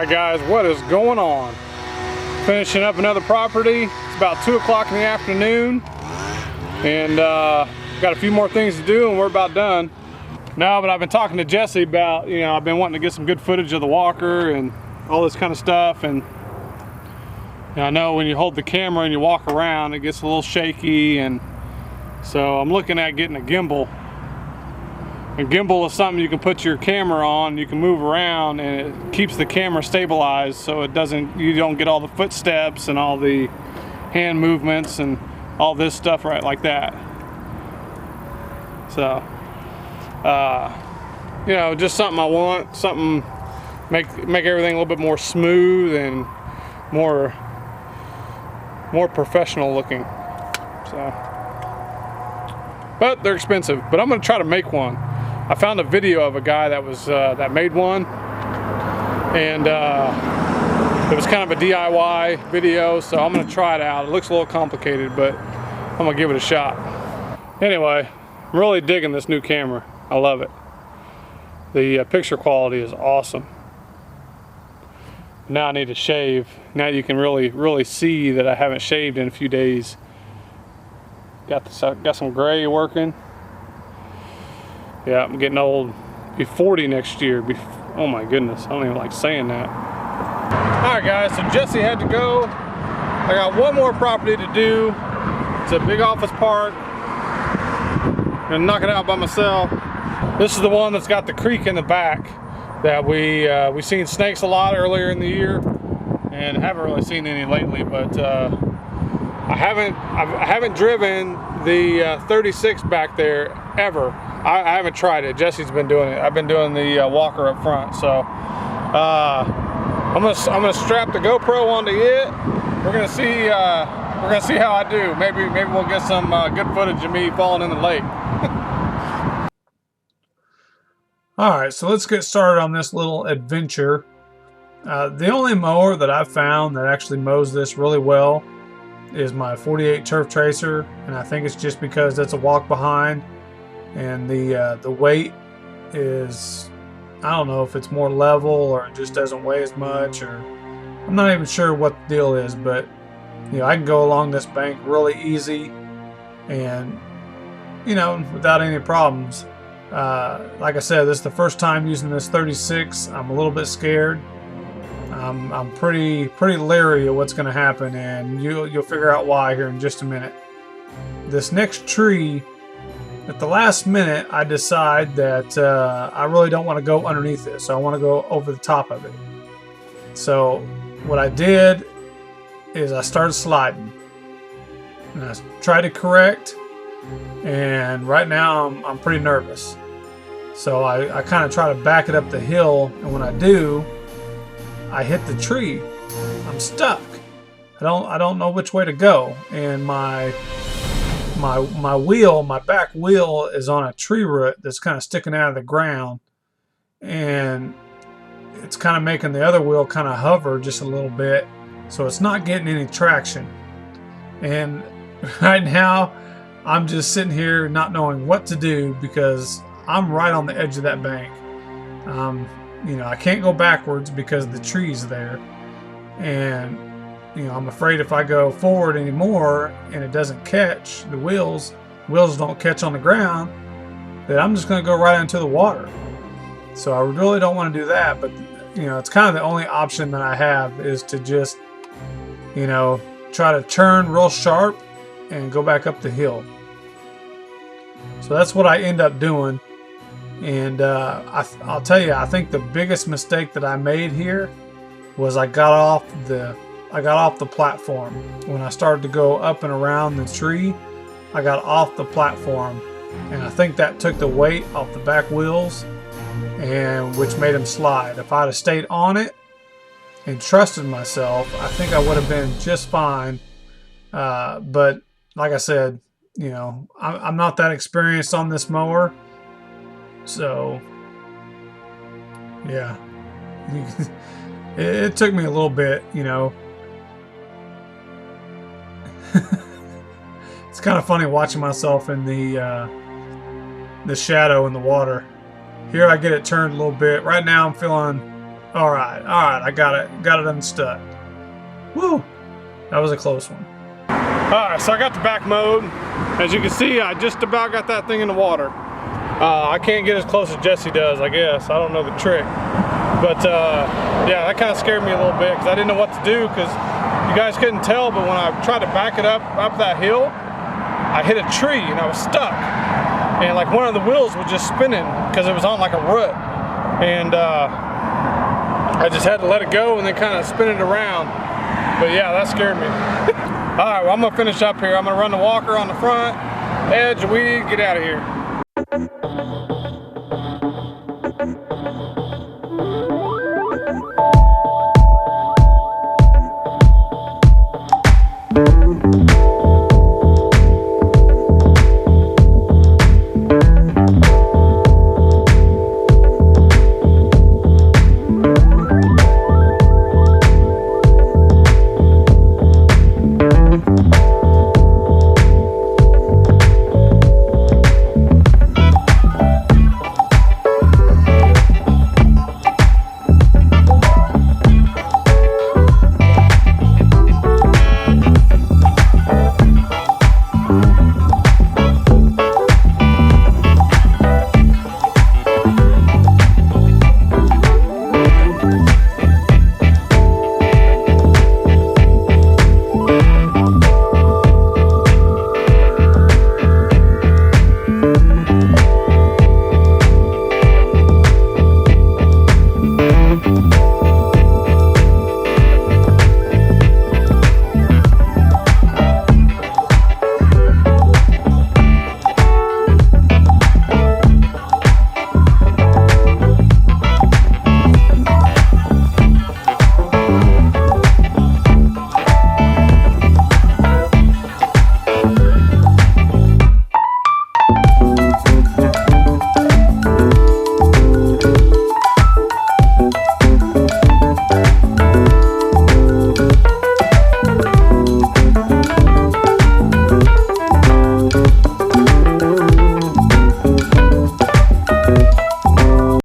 Alright guys, what is going on? Finishing up another property. It's about 2 o'clock in the afternoon and got a few more things to do and we're about done. No, but I've been talking to Jesse about, I've been wanting to get some good footage of the walker and all this kind of stuff, and I know when you hold the camera and you walk around it gets a little shaky, and so I'm looking at getting a gimbal. A gimbal is something you can put your camera on, you can move around, and it keeps the camera stabilized so you don't get all the footsteps and all the hand movements and all this stuff right like that. So, just something I want, something make everything a little bit more smooth and more professional looking. So, but they're expensive. But I'm gonna try to make one. I found a video of a guy that made one, and it was kind of a DIY video, so I'm gonna try it out. It looks a little complicated, but I'm gonna give it a shot. Anyway, I'm really digging this new camera. I love it. The picture quality is awesome. Now I need to shave. Now you can really see that I haven't shaved in a few days. Got some gray working. Yeah, I'm getting old. Be 40 next year. Oh my goodness, I don't even like saying that. Alright guys, so Jesse had to go. I got one more property to do. It's a big office park. I'm gonna knock it out by myself. This is the one that's got the creek in the back that we seen snakes a lot earlier in the year, and haven't really seen any lately, but I haven't driven the 36 back there ever. I haven't tried it. Jesse's been doing it. I've been doing the walker up front. So I'm gonna strap the GoPro onto it. We're gonna see how I do. Maybe we'll get some good footage of me falling in the lake. All right, so let's get started on this little adventure. The only mower that I've found that actually mows this really well is my 48 Turf Tracer, and I think it's just because that's a walk behind. And the weight is, I don't know if it's more level or it just doesn't weigh as much, or I'm not even sure what the deal is, but I can go along this bank really easy and without any problems. Like I said, this is the first time using this 36. I'm a little bit scared. I'm pretty leery of what's going to happen, and you'll figure out why here in just a minute. This next tree, at the last minute, I decide that I really don't want to go underneath it, so I want to go over the top of it. So what I did is I started sliding, and I tried to correct, and right now I'm pretty nervous. So I kind of try to back it up the hill, and when I do, I hit the tree. I'm stuck. I don't know which way to go, and my back wheel is on a tree root that's kind of sticking out of the ground, and it's kind of making the other wheel kind of hover just a little bit, so it's not getting any traction. And right now I'm just sitting here not knowing what to do because I'm right on the edge of that bank. I can't go backwards because the tree's there, and I'm afraid if I go forward anymore and it doesn't catch, the wheels don't catch on the ground, that I'm just going to go right into the water. So I really don't want to do that, but it's kind of the only option that I have is to just try to turn real sharp and go back up the hill. So that's what I end up doing. And I'll tell you, I think the biggest mistake that I made here was I got off the platform. When I started to go up and around the tree, I got off the platform, and I think that took the weight off the back wheels, and which made them slide. If I'd have stayed on it and trusted myself, I think I would have been just fine. But like I said, I'm not that experienced on this mower, so yeah. It took me a little bit, It's kind of funny watching myself in the shadow in the water. Here I get it turned a little bit. Right now I'm feeling All right, I got it unstuck. Woo, that was a close one. All right, so I got the back mode. As you can see, I just about got that thing in the water. I can't get as close as Jesse does, I guess. I don't know the trick. But yeah, that kind of scared me a little bit because I didn't know what to do, because you guys couldn't tell, but when I tried to back it up that hill, I hit a tree and I was stuck. And like one of the wheels was just spinning because it was on like a rut. And I just had to let it go and then kind of spin it around. But yeah, that scared me. All right, well, I'm gonna finish up here. I'm gonna run the walker on the front edge and we get out of here.